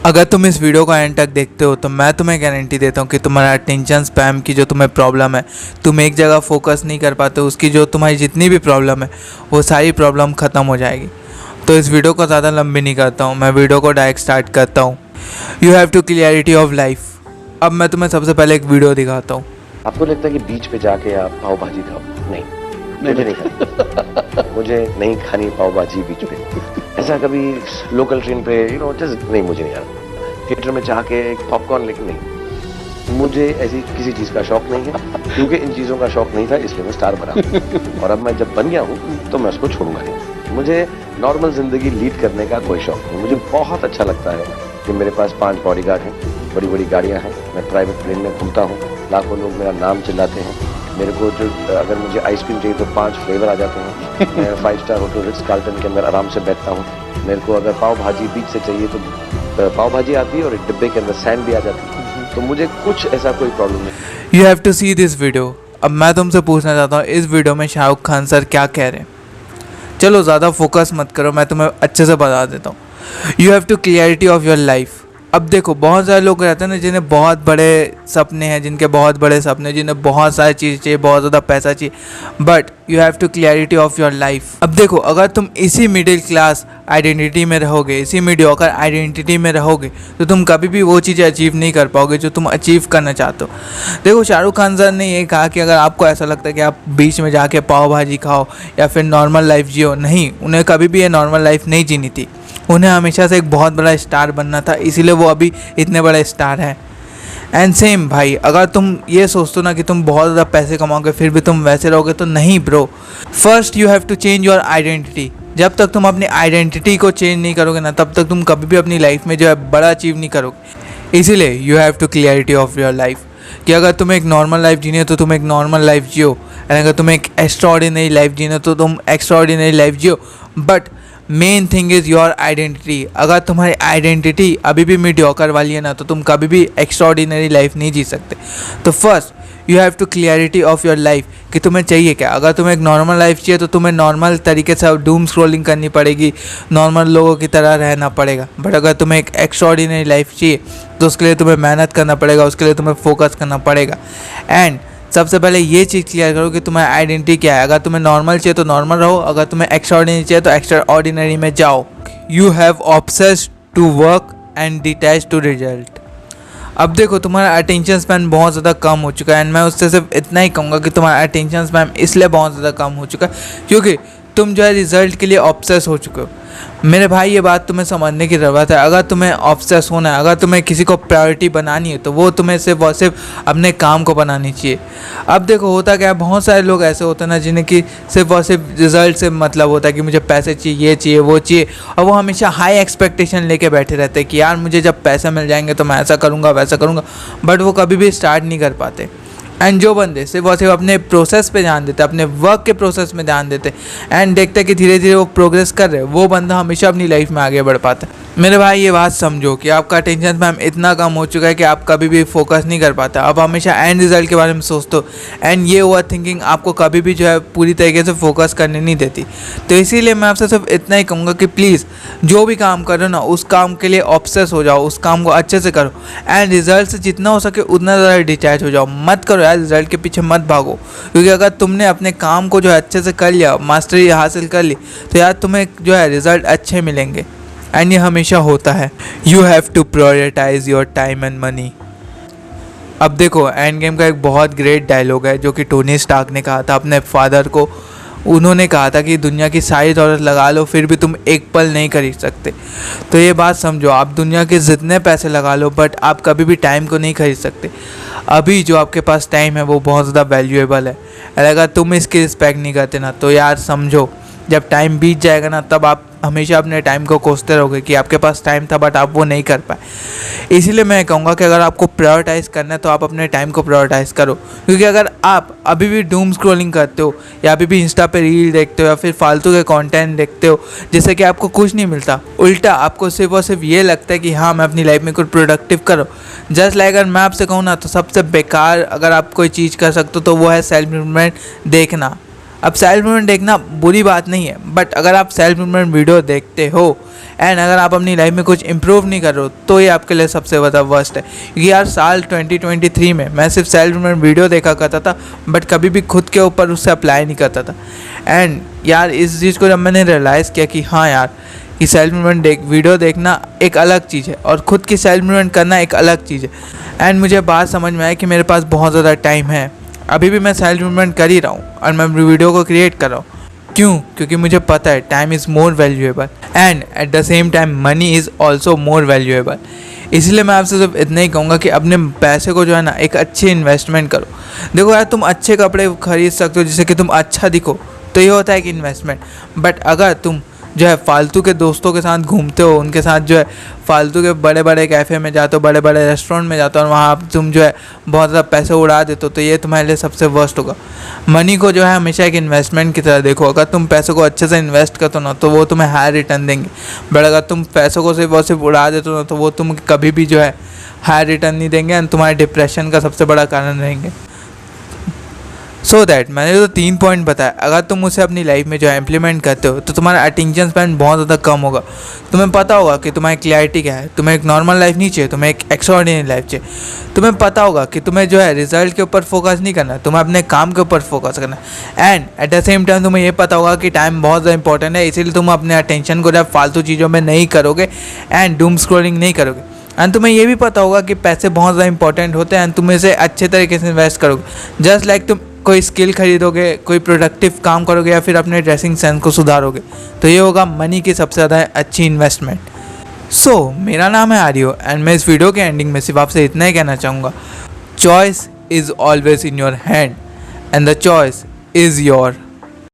अगर तुम इस वीडियो को एंड तक देखते हो तो मैं तुम्हें गारंटी देता हूँ कि तुम्हारा अटेंशन स्पैम की जो तुम्हें प्रॉब्लम है, तुम एक जगह फोकस नहीं कर पाते, उसकी जो तुम्हारी जितनी भी प्रॉब्लम है वो सारी प्रॉब्लम ख़त्म हो जाएगी। तो इस वीडियो को ज़्यादा लंबी नहीं करता हूँ, मैं वीडियो को डायरेक्ट स्टार्ट करता हूँ। You have to clarity of life. अब मैं तुम्हें सबसे पहले एक वीडियो दिखाता हूँ। आपको लगता है कि बीच पे जाके आप पाव भाजी खाओ? नहीं, मुझे नहीं खानी। मुझे नहीं खानी पाव भाजी बीच पे। ऐसा कभी लोकल ट्रेन पे जस्ट नहीं, मुझे नहीं आना। थिएटर में जाके पॉपकॉर्न, लेकिन नहीं, मुझे ऐसी किसी चीज़ का शौक नहीं है, क्योंकि इन चीज़ों का शौक नहीं था, इसलिए मैं स्टार बना। और अब मैं जब बन गया हूँ तो मैं उसको छोड़ूंगा नहीं। मुझे नॉर्मल ज़िंदगी लीड करने का कोई शौक नहीं। मुझे बहुत अच्छा लगता है कि मेरे पास 5 बॉडीगार्ड हैं, बड़ी बड़ी गाड़ियाँ हैं, मैं प्राइवेट प्लेन में घूमता हूँ, लाखों लोग मेरा नाम चिल्लाते हैं। मेरे को जो अगर मुझे आइसक्रीम चाहिए तो 5 फ्लेवर आ जाते हैं। मैं 5 स्टार होटल रिट्स कार्ल्टन के अंदर आराम से बैठता हूँ। मेरे को अगर पाव भाजी बीच से चाहिए तो पाव भाजी आती है और एक डिब्बे के अंदर सैंड भी आ जाती है। तो मुझे कुछ ऐसा कोई प्रॉब्लम नहीं। You have to see this video. अब मैं तुमसे पूछना चाहता हूँ, इस वीडियो में शाहरुख खान सर क्या कह रहे हैं? चलो ज़्यादा फोकस मत करो, मैं तुम्हें अच्छे से बता देता हूँ। You have to clarity of your life. अब देखो, बहुत सारे लोग रहते हैं ना जिन्हें बहुत बड़े सपने हैं, जिनके बहुत बड़े सपने, जिन्हें बहुत सारी चीज़ चाहिए, बहुत ज़्यादा पैसा चाहिए, but you have to clarity of your life. अब देखो, अगर तुम इसी मिडिल क्लास आइडेंटिटी में रहोगे, इसी मीडियोकर आइडेंटिटी में रहोगे, तो तुम कभी भी वो चीज़ें अचीव नहीं कर पाओगे जो तुम अचीव करना चाहते हो। देखो, शाहरुख खान सर ने ये कहा कि अगर आपको ऐसा लगता है कि आप बीच में जाके पाव भाजी खाओ या फिर नॉर्मल लाइफ जियो, नहीं, उन्हें कभी भी ये नॉर्मल लाइफ नहीं जीनी थी। उन्हें हमेशा से एक बहुत बड़ा स्टार बनना था, इसीलिए वो अभी इतने बड़े स्टार हैं। एंड सेम भाई, अगर तुम ये सोचते हो ना कि तुम बहुत ज़्यादा पैसे कमाओगे फिर भी तुम वैसे रहोगे, तो नहीं bro. First you have to change your identity. जब तक तुम अपनी आइडेंटिटी को चेंज नहीं करोगे ना, तब तक तुम कभी भी अपनी लाइफ में जो है बड़ा अचीव नहीं करोगे। इसीलिए you have to clarity of your life कि अगर तुम्हें एक नॉर्मल लाइफ जीनी है तो तुम एक नॉर्मल लाइफ जियो, एंड अगर तुम्हें एक एक्स्ट्राऑर्डिनरी लाइफ जीनी है तो तुम extraordinary life Jio. But main thing is your identity. अगर तुम्हारी आइडेंटिटी अभी भी मीडियोकर वाली है ना, तो तुम कभी भी एक्स्ट्राऑर्डिनरी लाइफ नहीं जी सकते। तो first you have to clarity of your life कि तुम्हें चाहिए क्या। अगर तुम्हें एक नॉर्मल लाइफ चाहिए तो तुम्हें नॉर्मल तरीके से डूम स्क्रॉलिंग करनी पड़ेगी, नॉर्मल लोगों की तरह रहना पड़ेगा। बट अगर तुम्हें एक एक्स्ट्राऑर्डिनरी लाइफ चाहिए तो उसके लिए तुम्हें मेहनत करना पड़ेगा, उसके लिए तुम्हें फोकस करना पड़ेगा। एंड सबसे पहले ये चीज़ क्लियर करो कि तुम्हारी आइडेंटिटी क्या है। अगर तुम्हें नॉर्मल चाहिए तो नॉर्मल रहो, अगर तुम्हें एक्स्ट्राऑर्डिनरी चाहिए तो एक्स्ट्राऑर्डिनरी में जाओ। You have obsessed to work and detach to result. अब देखो, तुम्हारा अटेंशन स्पैन बहुत ज़्यादा कम हो चुका है, एंड मैं उससे सिर्फ इतना ही कहूँगा कि तुम्हारा अटेंशन स्पैन इसलिए बहुत ज़्यादा कम हो चुका है क्योंकि तुम जो है रिज़ल्ट के लिए ऑब्सेस हो चुके हो। मेरे भाई, ये बात तुम्हें समझने की ज़रूरत है। अगर तुम्हें ऑब्सेस होना है, अगर तुम्हें किसी को प्रायोरिटी बनानी है, तो वो तुम्हें सिर्फ और सिर्फ अपने काम को बनानी चाहिए। अब देखो, होता क्या है, बहुत सारे लोग ऐसे होते हैं ना जिन्हें कि सिर्फ और सिर्फ रिजल्ट से मतलब होता है कि मुझे पैसे चाहिए, ये चाहिए, वो चाहिए, और वो हमेशा हाई एक्सपेक्टेशन लेके बैठे रहते हैं कि यार मुझे जब पैसे मिल जाएंगे तो मैं ऐसा करूँगा, वैसा करूँगा। बट वो कभी भी स्टार्ट नहीं कर पाते। एंड जो बंदे सिर्फ और सिर्फ अपने प्रोसेस पे ध्यान देते, अपने वर्क के प्रोसेस में ध्यान देते एंड देखते कि धीरे धीरे वो प्रोग्रेस कर रहे, वो बंदा हमेशा अपनी लाइफ में आगे बढ़ पाता है। मेरे भाई, ये बात समझो कि आपका अटेंशन स्पैन इतना कम हो चुका है कि आप कभी भी फोकस नहीं कर पाते। आप हमेशा एंड रिजल्ट के बारे में सोचते हो, एंड ये ओवर थिंकिंग आपको कभी भी जो है पूरी तरीके से फोकस करने नहीं देती। तो इसीलिए मैं आपसे सिर्फ इतना ही कहूँगा कि प्लीज़ जो भी काम करो ना, उस काम के लिए ऑब्सेस हो जाओ, उस काम को अच्छे से करो, एंड रिजल्ट से जितना हो सके उतना ज़्यादा डिटैच हो जाओ। मत करो यार, रिजल्ट के पीछे मत भागो, क्योंकि अगर तुमने अपने काम को जो है अच्छे से कर लिया, मास्टरी हासिल कर ली, तो यार तुम्हें जो है रिजल्ट अच्छे मिलेंगे। एंड ये हमेशा होता है। You have to prioritize your time and money. अब देखो, एंड गेम का एक बहुत ग्रेट डायलॉग है जो कि टोनी स्टार्क ने कहा था अपने फादर को। उन्होंने कहा था कि दुनिया की सारी दौलत लगा लो फिर भी तुम एक पल नहीं खरीद सकते। तो ये बात समझो, आप दुनिया के जितने पैसे लगा लो बट आप कभी भी टाइम को नहीं खरीद सकते। अभी जो आपके पास टाइम है वो बहुत ज़्यादा वैल्यूएबल है, और अगर तुम इसकी रिस्पेक्ट नहीं करते ना, तो यार समझो जब टाइम बीत जाएगा ना, तब आप हमेशा अपने टाइम को कोसते रहोगे कि आपके पास टाइम था बट आप वो नहीं कर पाए। इसीलिए मैं कहूँगा कि अगर आपको प्रायोरिटाइज़ करना है तो आप अपने टाइम को प्रायोरिटाइज़ करो, क्योंकि अगर आप अभी भी डूम स्क्रॉलिंग करते हो या अभी भी इंस्टा पे रील देखते हो या फिर फालतू के कंटेंट देखते हो जिससे कि आपको कुछ नहीं मिलता, उल्टा आपको सिर्फ और सिर्फ ये लगता है कि हाँ मैं अपनी लाइफ में कुछ प्रोडक्टिव करो। जस्ट लाइक अगर मैं आपसे कहूँ ना, तो सबसे बेकार अगर आप कोई चीज़ कर सकते हो तो वो है सेल्फ इम्प्रूवमेंट देखना। अब सेल्फ इम्प्रूवमेंट देखना बुरी बात नहीं है, बट अगर आप सेल्फ इम्प्रूवमेंट वीडियो देखते हो एंड अगर आप अपनी लाइफ में कुछ इंप्रूव नहीं कर रहे हो तो ये आपके लिए सबसे ज़्यादा वर्स्ट है। क्योंकि यार साल 2023 में मैं सिर्फ सेल्फ इम्प्रूवमेंट वीडियो देखा करता था, बट कभी भी खुद के ऊपर उससे अप्लाई नहीं करता था। एंड यार इस चीज़ को जब मैंने रियलाइज़ किया कि हाँ यार, कि सेल्फ इम्प्रूवमेंट वीडियो देखना एक अलग चीज़ है और ख़ुद की सेल्फ इम्प्रूवमेंट करना एक अलग चीज़ है। एंड मुझे बात समझ में आया कि मेरे पास बहुत ज़्यादा टाइम है, अभी भी मैं सेल्फ इम्प्रूवमेंट कर ही रहा हूँ और मैं वीडियो को क्रिएट कर रहा हूँ। क्यों? क्योंकि मुझे पता है time is more valuable and at the same time money is also more valuable. इसलिए मैं आपसे सिर्फ इतना ही कहूँगा कि अपने पैसे को जो है ना एक अच्छी इन्वेस्टमेंट करो। देखो यार, तुम अच्छे कपड़े खरीद सकते हो जिससे कि तुम अच्छा दिखो, तो ये होता है कि इन्वेस्टमेंट। बट अगर तुम जो है फालतू के दोस्तों के साथ घूमते हो, उनके साथ जो है फालतू के बड़े बड़े कैफ़े में जाते हो, बड़े बड़े रेस्टोरेंट में जाते हो और वहाँ तुम जो है बहुत ज़्यादा पैसे उड़ा देते हो, तो ये तुम्हारे लिए सबसे वर्स्ट होगा। मनी को जो है हमेशा एक इन्वेस्टमेंट की तरह देखो। अगर तुम पैसों को अच्छे से इन्वेस्ट करते हो ना तो वो तुम्हें हाई रिटर्न देंगे, बट अगर तुम पैसों को सिर्फ उड़ा देते हो ना तो वो तुम कभी भी जो है हाई रिटर्न नहीं देंगे एंड तुम्हारे डिप्रेशन का सबसे बड़ा कारण रहेंगे। सो दैट मैंने जो 3 पॉइंट बताया, अगर तुम उसे अपनी लाइफ में जो है इम्प्लीमेंट करते हो तो तुम्हारा अटेंशन स्पैन बहुत ज़्यादा कम होगा। तुम्हें पता होगा कि तुम्हारी क्लैरिटी क्या है। तुम्हें एक नॉर्मल लाइफ नहीं चाहिए, तुम्हें एक एक्स्ट्राऑर्डिनरी लाइफ चाहिए। तुम्हें पता होगा कि तुम्हें जो है रिजल्ट के ऊपर फोकस नहीं करना, तुम्हें अपने काम के ऊपर फोकस करना है। And at the same time तुम्हें ये पता होगा कि टाइम बहुत ज़्यादा इंपॉर्टेंट है, इसीलिए तुम अपने अटेंशन को जब फालतू चीज़ों में नहीं करोगे एंड डूम स्क्रॉलिंग नहीं करोगे। एंड तुम्हें ये भी पता होगा कि पैसे बहुत ज़्यादा इंपॉर्टेंट होते हैं एंड तुम इसे अच्छे तरीके से इन्वेस्ट करोगे। जस्ट लाइक तुम कोई स्किल खरीदोगे, कोई प्रोडक्टिव काम करोगे या फिर अपने ड्रेसिंग सेंस को सुधारोगे, तो ये होगा मनी की सबसे ज़्यादा अच्छी इन्वेस्टमेंट। सो मेरा नाम है आर्यो एंड मैं इस वीडियो के एंडिंग में सिर्फ आपसे इतना ही कहना चाहूँगा, choice is always in your hand and the choice is your.